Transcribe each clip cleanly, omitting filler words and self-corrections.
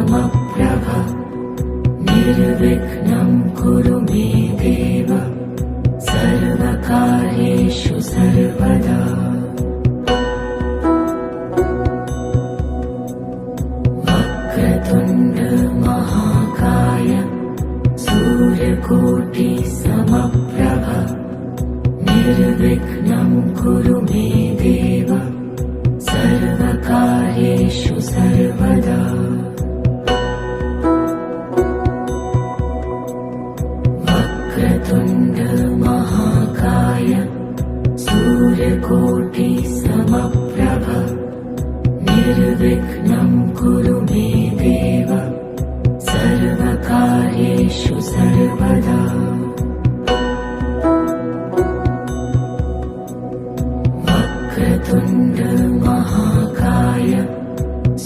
समप्रभ निर्विघ्नं कुरु मे देव सर्वकार्येषु सर्वदा। वक्रतुण्ड महाकाय सूर्यकोटि समप्रभ निर्विघ्नं कुरु मे देव सर्वकार्येषु सर्वदा। वक्रतुण्ड महाकाय सूर्यकोटि समप्रभ निर्विघ्नं कुरु मे देव सर्वकार्येषु सर्वदा। वक्रतुण्ड महाकाय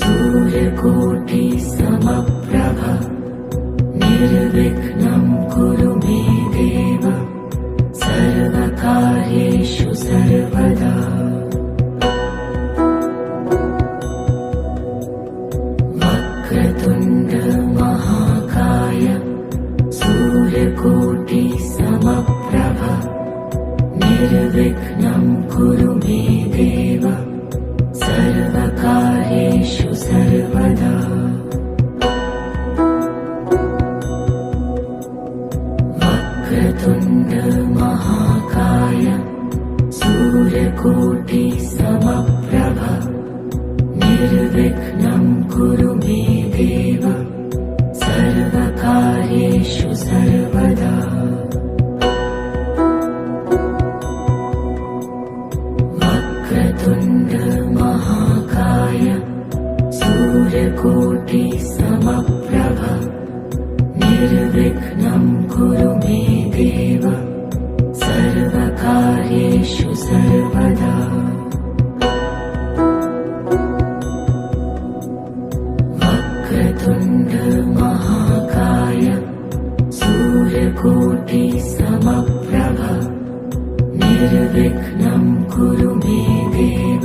सूर्यकोटि समप्रभ निर्विघ्नं कुरु मे देव सर्वकार्येषु सर्वदा। वक्रतुण्ड महाकाय सूर्यकोटि समप्रभ निर्विघ्नं कुरु मे देव सर्वकार्येषु सर्वदा। वक्रतुण्ड महाकाय सूर्यकोटि समप्रभ निर्विघ्नं कुरु मे देव सर्वकार्येषु सर्वदा। वक्रतुण्ड महाकाय सूर्यकोटि समप्रभ निर्विघ्नं कुरु मे देव सर्वकार्येषु सर्वदा। वक्रतुण्ड महाकाय सूर्यकोटि समप्रभ निर्विघ्नं कुरु मे देव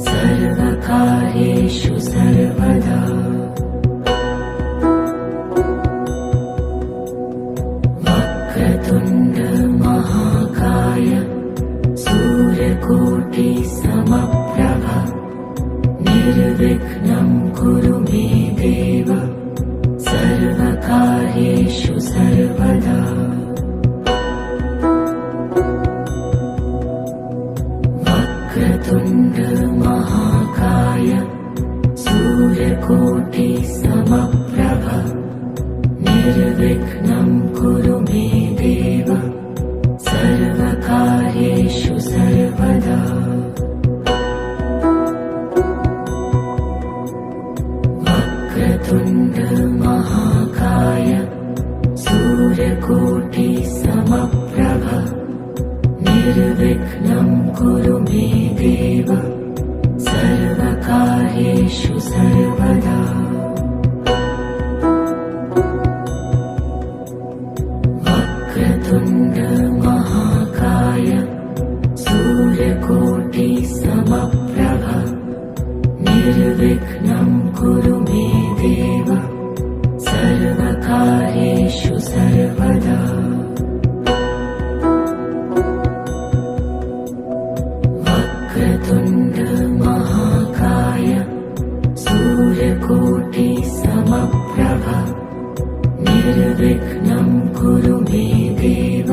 सर्वकार्येषु सर्वदा। वक्रतुण्ड महाकाय सूर्यकोटि समप्रभ निर्विघ्नं कुरु मे देव सर्वकार्येषु सर्वदा। वक्रतुण्ड महाकाय सूर्यकोटि समप्रभ निर्विघ्नं कुरु मे देव सर्वकार्येषु सर्वदा। वक्रतुण्ड महाकाय सूर्यकोटि समप्रभ निर्विघ्नं कुरु मे देव सर्वकार्येषु सर्वदा। वक्रतुण्ड महाकाय सूर्यकोटि समप्रभ निर्विघ्नं कुरु मे देव सर्वकार्येषु सर्वदा। वक्रतुण्ड महाकाय सूर्यकोटि समप्रभ निर्विघ्नं कुरु मे देव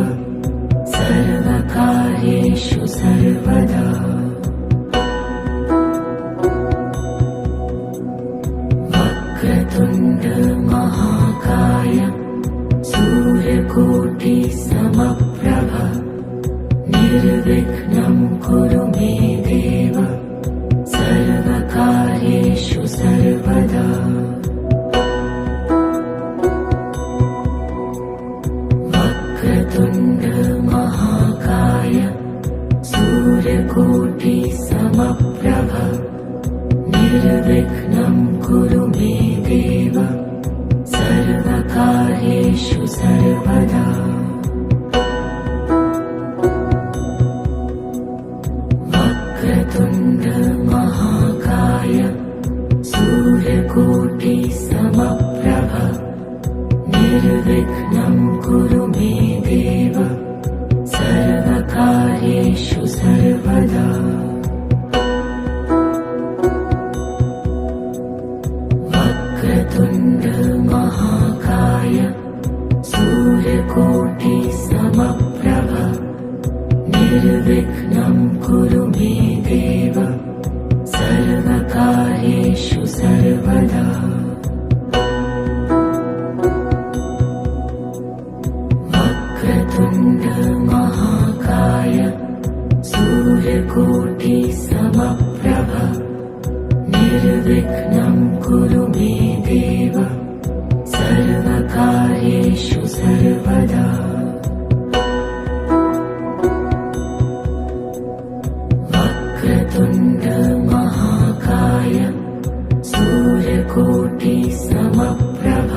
सर्वकार्येषु सर्वदा। वक्रतुण्ड महाकाय सूर्यकोटि समप्रभ निर्विघ्नं कुरु मे देव सर्वकार्येषु सर्वदा। वक्रतुण्ड महाकाय सूर्यकोटि समप्रभ निर्विघ्नं कुरु मे देव सर्वकार्येषु सर्वदा। वक्रतुण्ड महाकाय सूर्यकोटि समप्रभ निर्विघ्नं कुरु मे देव सर्वकार्येषु सर्वदा। वक्रतुण्ड महाकाय सूर्यकोटि समप्रभ निर्विघ्नं कुरु मे देव सर्वकार्येषु सर्वदा। वक्रतुण्ड महाकाय सूर्यकोटि समप्रभ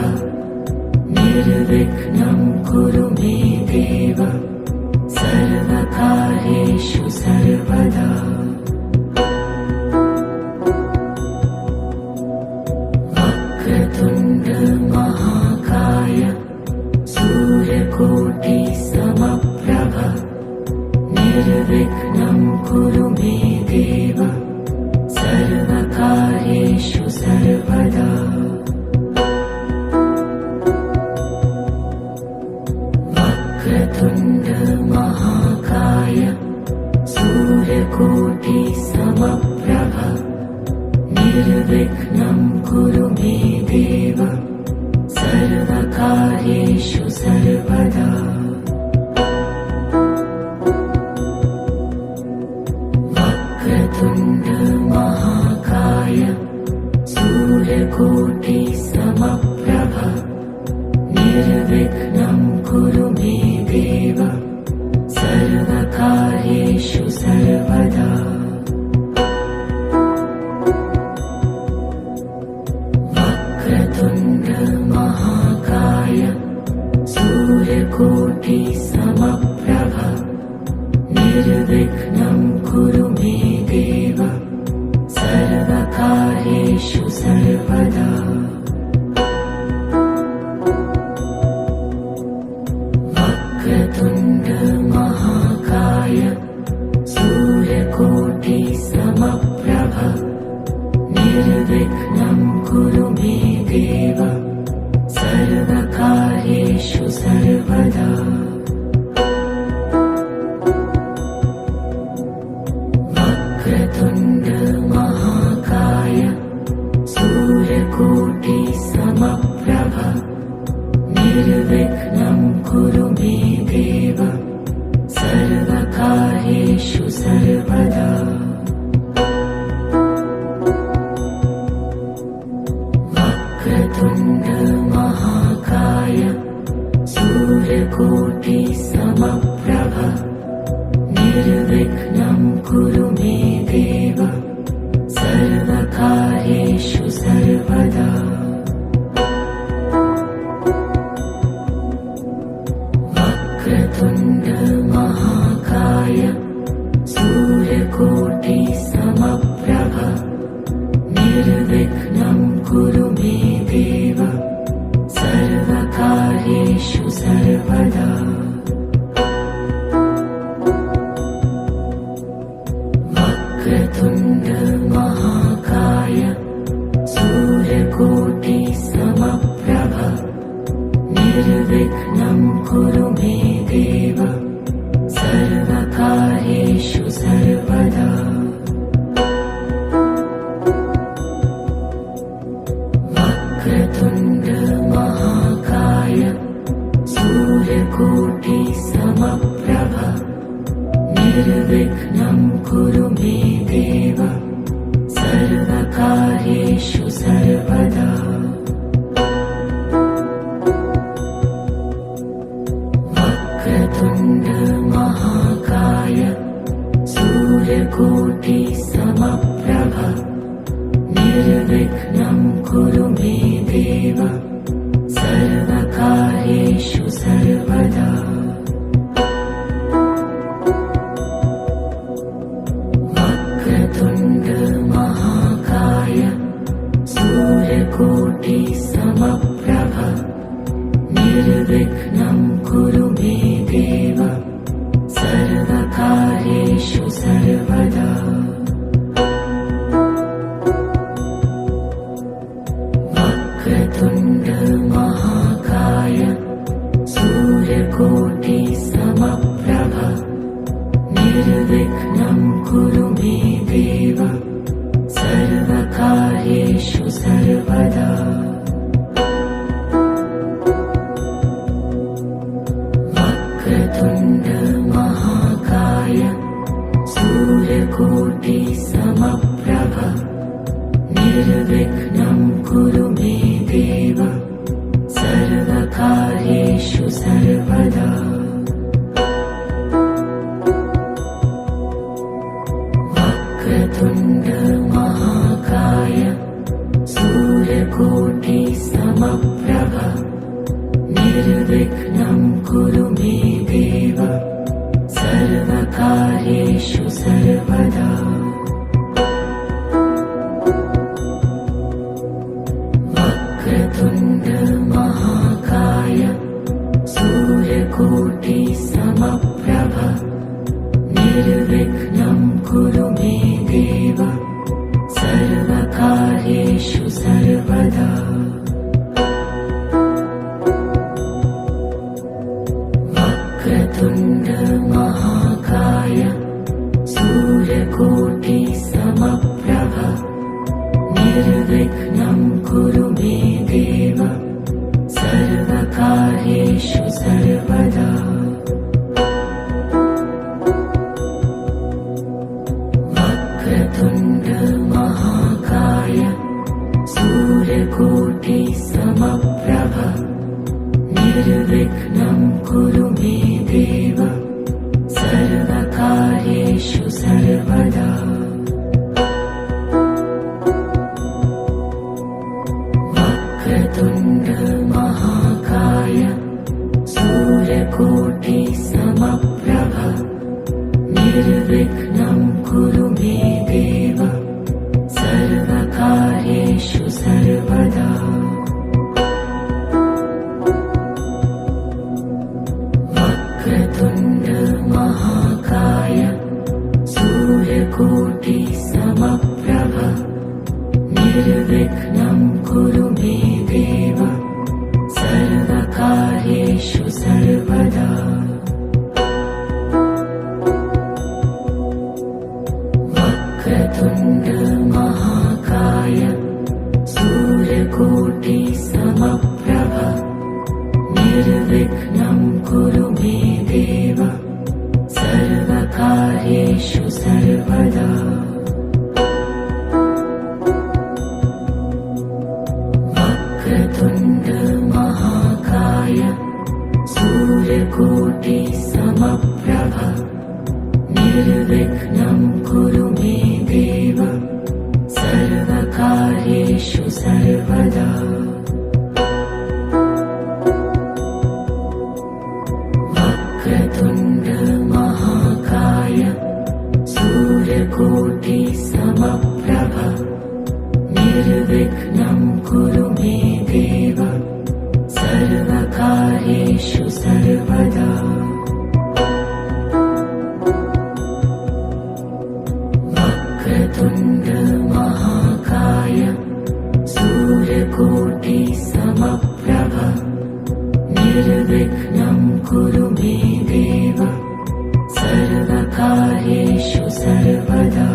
निर्विघ्नं कुरु मे देव सर्वकार्येषु सर्वदा। वक्रतुण्ड महाकाय सूर्यकोटि समप्रभ निर्विघ्नं कुरु मे देव सर्वकार्येषु सर्वदा। वक्रतुण्ड महाकाय सूर्यकोटि समप्रभ निर्विघ्नं कुरु मे देव सर्वकार्येषु सर्वदा। वक्रतुण्ड महाकाय सूर्यकोटि समप्रभ निर्विघ्नं कुरु मे देव सर्वकार्येषु सर्वदा। वक्रतुण्ड महाकाय सूर्यकोटि समप्रभ निर्विघ्नं कुरु मे देव सर्वकार्येषु सर्वदा। वक्रतुण्ड महाकाय सूर्यकोटि समप्रभ निर्विघ्नं कुरु मे देव सर्वकार्येषु सर्वदा। वक्रतुण्ड महाकाय सूर्यकोटि समप्रभ निर्विघ्नं कुरु मे देव सर्वकार्येषु सर्वदा। वक्रतुण्ड महाकाय सूर्यकोटि समप्रभ निर्विघ्नं कुरु मे देव सर्वकार्येषु सर्वदा। वक्रतुण्ड महाकाय सूर्यकोटि समप्रभ निर्विघ्नं कुरु मे देव सर्वकार्येषु सर्वदा। वक्रतुण्ड महाकाय सूर्यकोटि समप्रभ निर्विघ्नं कुरु मे देव सर्वकार्येषु सर्वदा। वक्रतुण्ड महाकाय सूर्यकोटि समप्रभ निर्विघ्नं कुरु मे देव सर्वकार्येषु सर्वदा। वक्रतुण्ड महाकाय सूर्यकोटि समप्रभ निर्विघ्नं कुरु मे देव सर्वकार्येषु सर्वदा। वक्रतुण्ड महाकाय सूर्यकोटि समप्रभ निर्विघ्नं कुरु मे देव सर्वकार्येषु सर्वदा। वक्रतुण्ड समप्रभ निर्विघ्नं कुरु मे देव सर्वकार्येषु सर्वदा वक्रतुण्ड महाकाय सूर्यकोटि समप्रभ निर्विघ्नं कुरु मे देव सर्वकार्येषु सर्वदा वक्रतुण्ड महाकाय सूर्यकोटि समप्रभ निर्विघ्नं कुरु मे देव सर्वकार्येषु सर्वदा वक्रतुण्ड महाकाय सूर्यकोटि समप्रभ निर्विघ्नं कुरु मे देव सर्वकार्येषु सर्वदा वक्रतुण्ड महाकाय सूर्यकोटि समप्रभ निर्विघ्नं कुरु मे देव सर्वकार्येषु सर्वदा वक्रतुण्ड महाकाय सूर्यकोटि समप्रभ निर्विघ्नं कुरु मे देव सर्वकार्येषु सर्वदा वक्रतुण्ड महाकाय सूर्यकोटि समप्रभ निर्विघ्नं कुरु मे देव सर्वकार्येषु सर्वदा वक्रतुण्ड महाकाय सूर्यकोटि समप्रभ निर्विघ्नं कुरु मे देव सर्वकार्येषु सर्वदा वक्रतुण्ड महाकाय सूर्यकोटि समप्रभ निर्विघ्नं कुरु मे देव सर्वकार्येषु सर्वदा वक्रतुण्ड महाकाय सूर्यकोटि समप्रभ निर्विघ्नं कुरु मे देव सर्वकार्येषु सर्वदा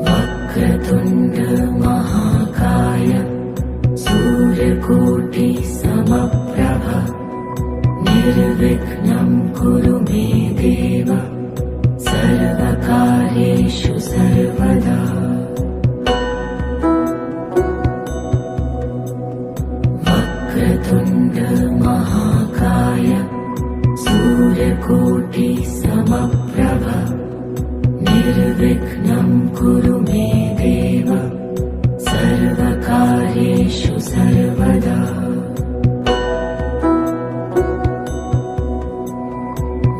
वक्रतुण्ड महाकाय सूर्यकोटि समप्रभ निर्विघ्नं कुरु मे देव सर्वकार्येषु सर्वदा वक्रतुण्ड महाकाय सूर्यकोटि समप्रभ निर्विघ्नं कुरु मे देव सर्वकार्येषु सर्वदा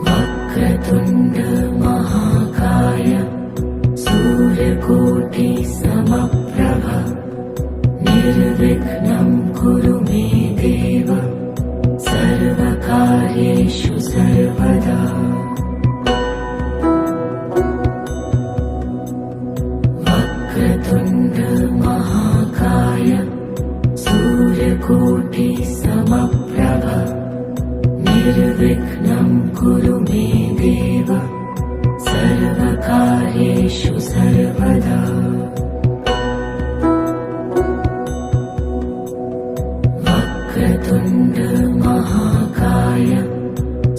वक्रतुण्ड महाकाय सूर्यकोटि समप्रभ निर्विघ्नं कुरु मे देव सर्वकार्येषु सर्वदा वक्रतुण्ड महाकाय सूर्यकोटि समप्रभ निर्विघ्नं कुरु मे देव सर्वकार्येषु सर्वदा वक्रतुण्ड महाकाय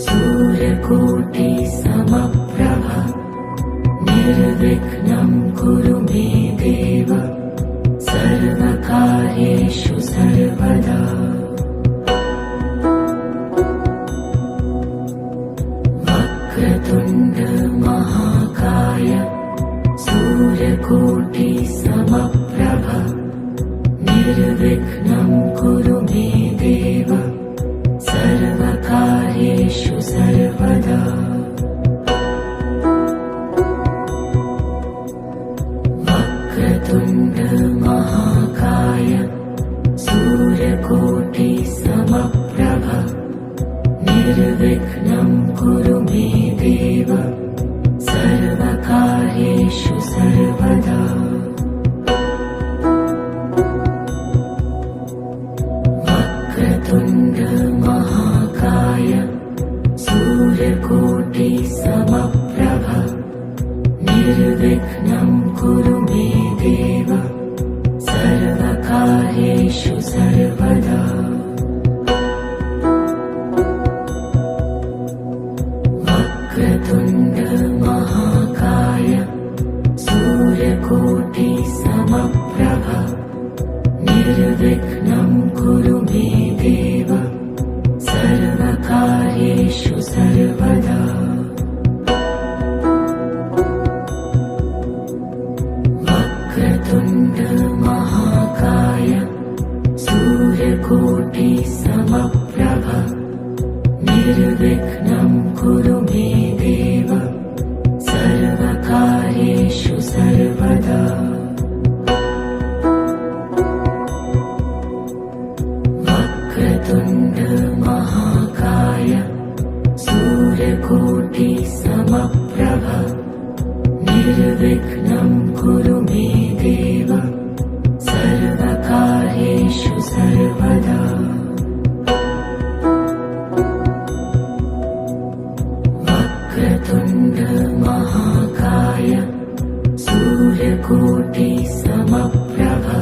सूर्यकोटि समप्रभ निर्विघ्नं कुरु मे देव सर्वकार्येषु सर्वदा वक्रतुण्ड महाकाय सूर्यकोटि समप्रभ समप्रभ निर्विघ्नं कुरु मे देव सर्वकार्येषु सर्वदा वक्रतुण्ड महाकाय सूर्यकोटि समप्रभ निर्विघ्नं कुरु मे देव सर्वकार्येषु सर्वदा वक्रतुण्ड महाकाय सूर्यकोटि समप्रभ निर्विघ्नं कुरु मे देव सर्वकार्येषु सर्वदा वक्रतुण्ड महाकाय सूर्यकोटि समप्रभ निर्विघ्नं कुरु मे देव सर्वकार्येषु सर्वदा वक्रतुण्ड महाकाय सूर्यकोटि समप्रभ निर्विघ्नं कुरु मे देव सर्वकार्येषु सर्वदा वक्रतुण्ड महाकाय सूर्यकोटि समप्रभ निर्विघ्नं कुरु मे देव सर्वकार्येषु सर्वदा वक्रतुण्ड महाकाय सूर्यकोटि समप्रभ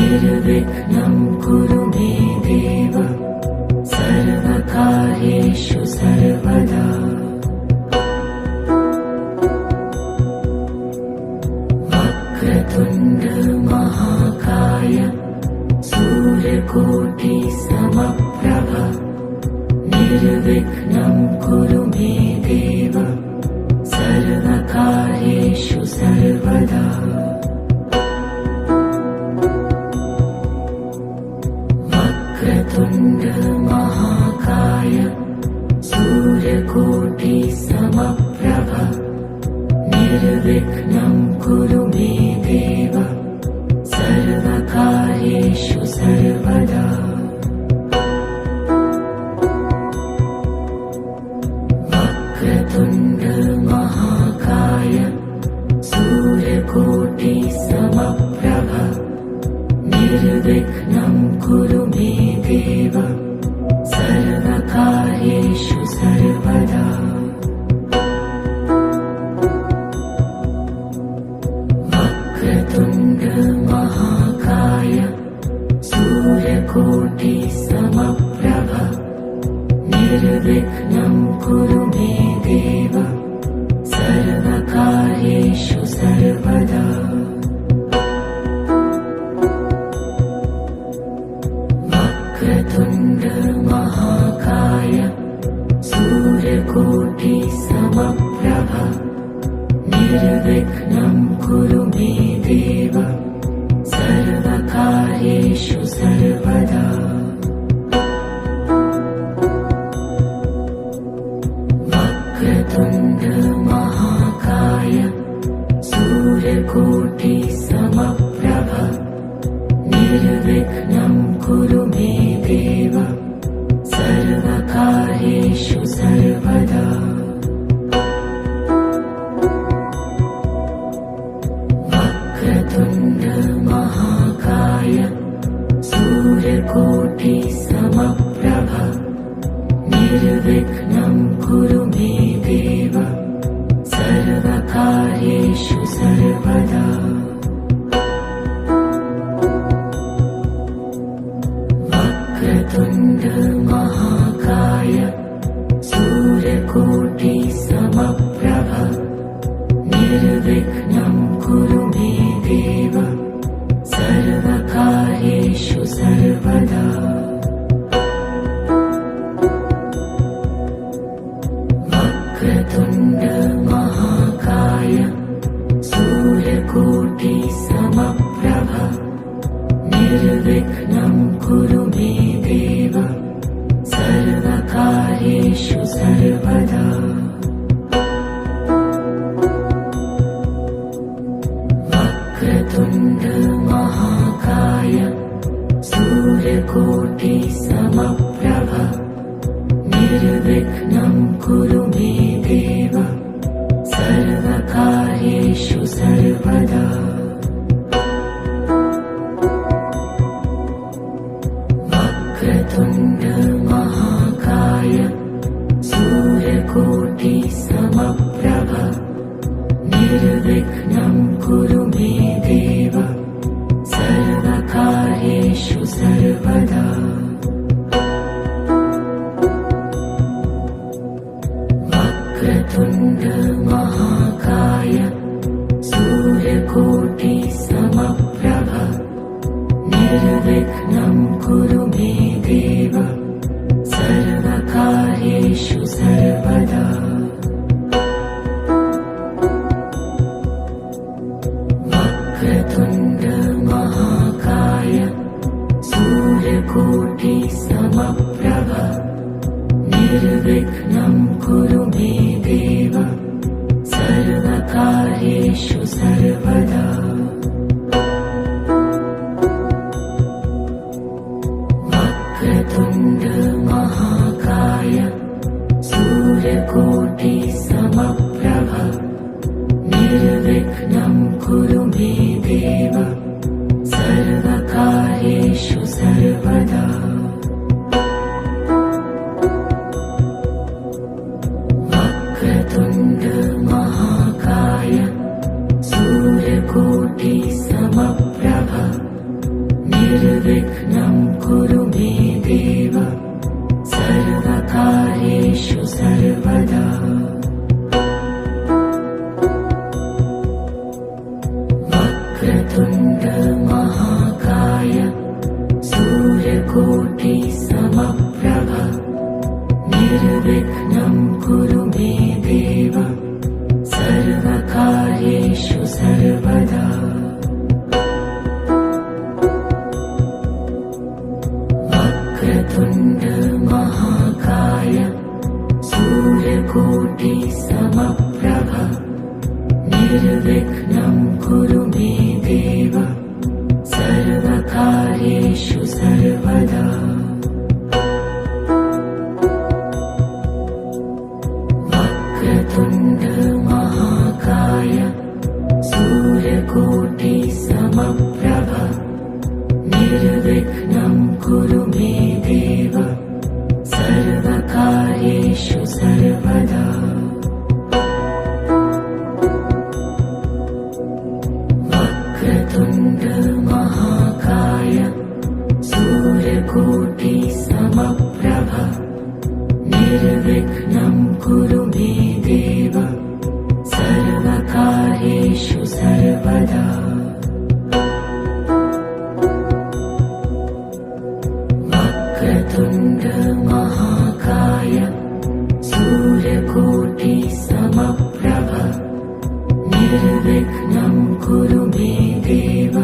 निर्विघ्नं कुरु मे देव सर्वकार्येषु सर्वदा वक्रतुण्ड महाकाय सूर्यकोटि समप्रभ निर्विघ्नं कुरु मे देव सर्वकार्येषु सर्वदा वक्रतुण्ड महाकाय सूर्यकोटि समप्रभ निर्विघ्नं कुरु मे देव सर्वकार्येषु सर्वदा वक्रतुण्ड महाकाय सूर्यकोटि समप्रभ निर्विघ्नं कुरु मे देव सर्वकार्येषु सर्वदा वक्रतुण्ड महाकाय सूर्यकोटि समप्रभ निर्विघ्नं कुरु मे देव सर्वकार्येषु सर्वदा वक्रतुण्ड महाकाय सूर्यकोटि समप्रभ निर्विघ्नं कुरु मे देव सर्वकार्येषु सर्वदा वक्रतुण्ड महाकाय सूर्यकोटि समप्रभ निर्विघ्नं कुरु मे देव सर्वकार्येषु सर्वदा वक्रतुण्ड महाकाय सूर्यकोटि समप्रभ निर्विघ्नं कुरु मे देव सर्वकार्येषु सर्वदा वक्रतुण्ड महाकाय सूर्यकोटि समप्रभ निर्विघ्नं कुरु मे देव सर्वकार्येषु सर्वदा वक्रतुण्ड महाकाय सूर्यकोटि समप्रभ निर्विघ्नं कुरु मे देव सर्वकार्येषु सर्वदा। वक्रतुण्ड महाकाय सूर्यकोटि समप्रभ निर्विघ्नं कुरु मे देव सर्वकार्येषु सर्वदा। वक्रतुण्ड महाकाय सूर्यकोटि समप्रभ निर्विघ्नं कुरु मे देव सर्वकार्येषु सर्वदा। वक्रतुण्ड महाकाय सूर्यकोटि समप्रभ निर्विघ्नं कुरु मे देव सर्वकार्येषु सर्वदा। वक्रतुण्ड महाकाय सूर्यकोटि समप्रभ निर्विघ्नं कुरु मे देव सर्वकार्येषु सर्वदा। वक्रतुण्ड महाकाय सूर्यकोटि समप्रभ निर्विघ्नं कुरु मे देव सर्वकार्येषु सर्वदा। वक्रतुण्ड महाकाय सूर्यकोटि समप्रभ निर्विघ्नं कुरु मे देव सर्वकार्येषु सर्वदा। वक्रतुण्ड महाकाय सूर्यकोटि समप्रभ निर्विघ्नं कुरु मे देव सर्वकार्येषु सर्वदा। वक्रतुण्ड महाकाय सूर्यकोटि समप्रभ निर्विघ्नं कुरु मे देव सर्वकार्येषु सर्वदा। वक्रतुण्ड महाकाय सूर्यकोटि समप्रभ निर्विघ्नं कुरु मे देव सर्वकार्येषु सर्वदा। वक्रतुण्ड महाकाय सूर्यकोटि समप्रभ निर्विघ्नं कुरु मे देव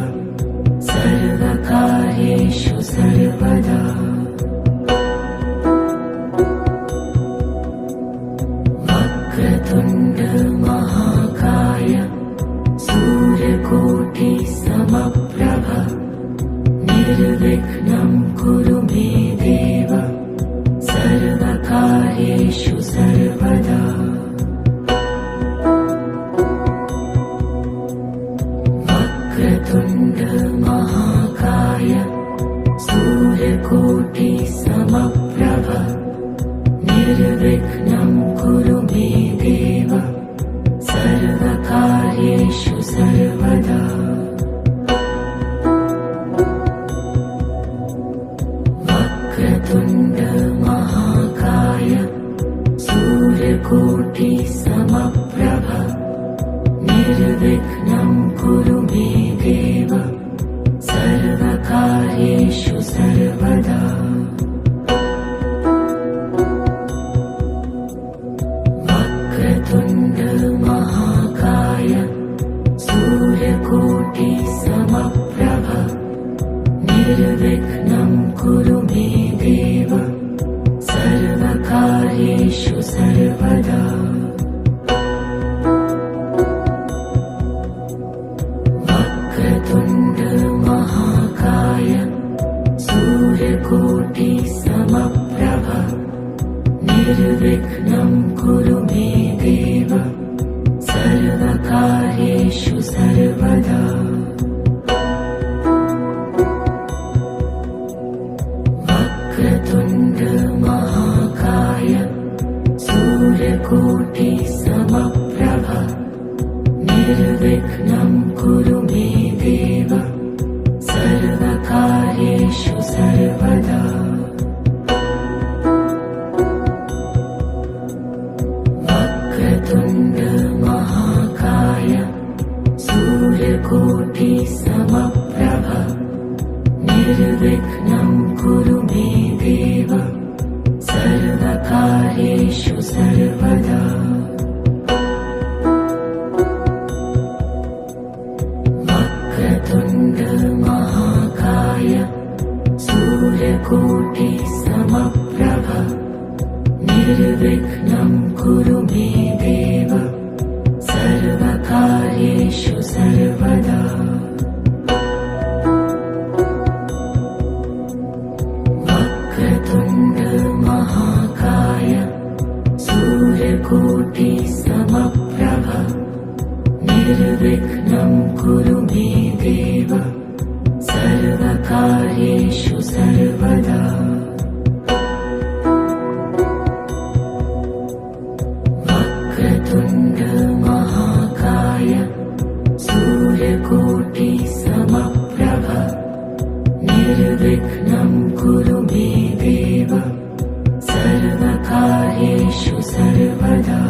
सर्वकार्येषु सर्वदा। वक्रतुण्ड महाकाय सूर्यकोटि समप्रभ निर्विघ्नं कुरु मे देव सर्वकार्येषु सर्वदा। वक्रतुण्ड महाकाय सूर्यकोटि समप्रभ निर्विघ्नं कुरु मे देव सर्वकार्येषु सर्वदा। वक्रतुण्ड महाकाय सूर्यकोटि समप्रभ निर्विघ्नं कुरु मे देव सर्वकार्येषु सर्वदा। वक्रतुण्ड महाकाय सूर्यकोटि समप्रभ निर्विघ्नं कुरु मे देव सर्वकार्येषु सर्वदा। वक्रतुण्ड सूर्यकोटिसमप्रभ निर्विघ्नं कुरु मे देव सर्वकार्येषु सर्वदा। वक्रतुण्ड महाकाय सूर्यकोटिसमप्रभ निर्विघ्नं कुरु मे देव सर्वकार्येषु सर्वदा। वक्रतुण्ड महाकाय सूर्यकोटिसमप्रभ निर्विघ्नं कुरु मे देव सर्वकार्येषु सर्वदा। वक्रतुण्ड महाकाय सूर्यकोटिसमप्रभ निर्विघ्नं कुरु मे देव सर्वकार्येषु सर्वदा। वक्रतुण्ड महाकाय सूर्यकोटिसमप्रभ निर्विघ्नं कुरु मे देव सर्वकार्येषु सर्वदा। वक्रतुण्ड महाकाय सूर्यकोटिसमप्रभ निर्विघ्नं कुरु मे देव सर्वकार्येषु सर्वदा।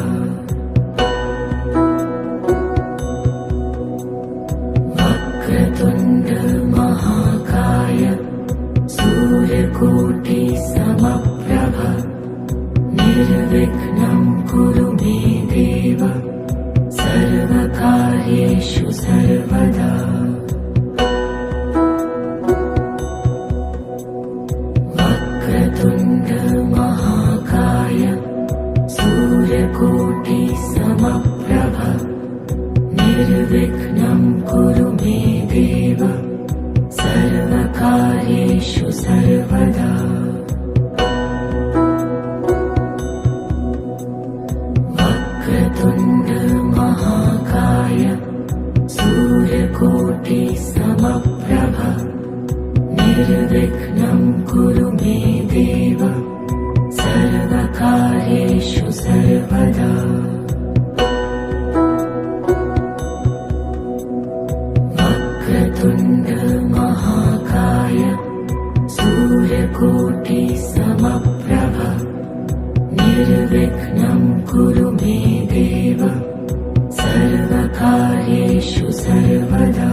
वक्रतुण्ड महाकाय सूर्यकोटिसमप्रभ निर्विघ्नं कुरु मे देव सर्वकार्येषु सर्वदा। वक्रतुण्ड महाकाय सूर्यकोटिसमप्रभ निर्विघ्नं कुरु मे देव सर्वकार्येषु सर्वदा। वक्रतुण्ड महाकाय सूर्यकोटिसमप्रभ निर्विघ्नं कुरु मे देव सर्वकार्येषु सर्वदा। वक्रतुण्ड महाकाय सूर्यकोटिसमप्रभ निर्विघ्नं कुरु मे देव सर्वकार्येषु सर्वदा।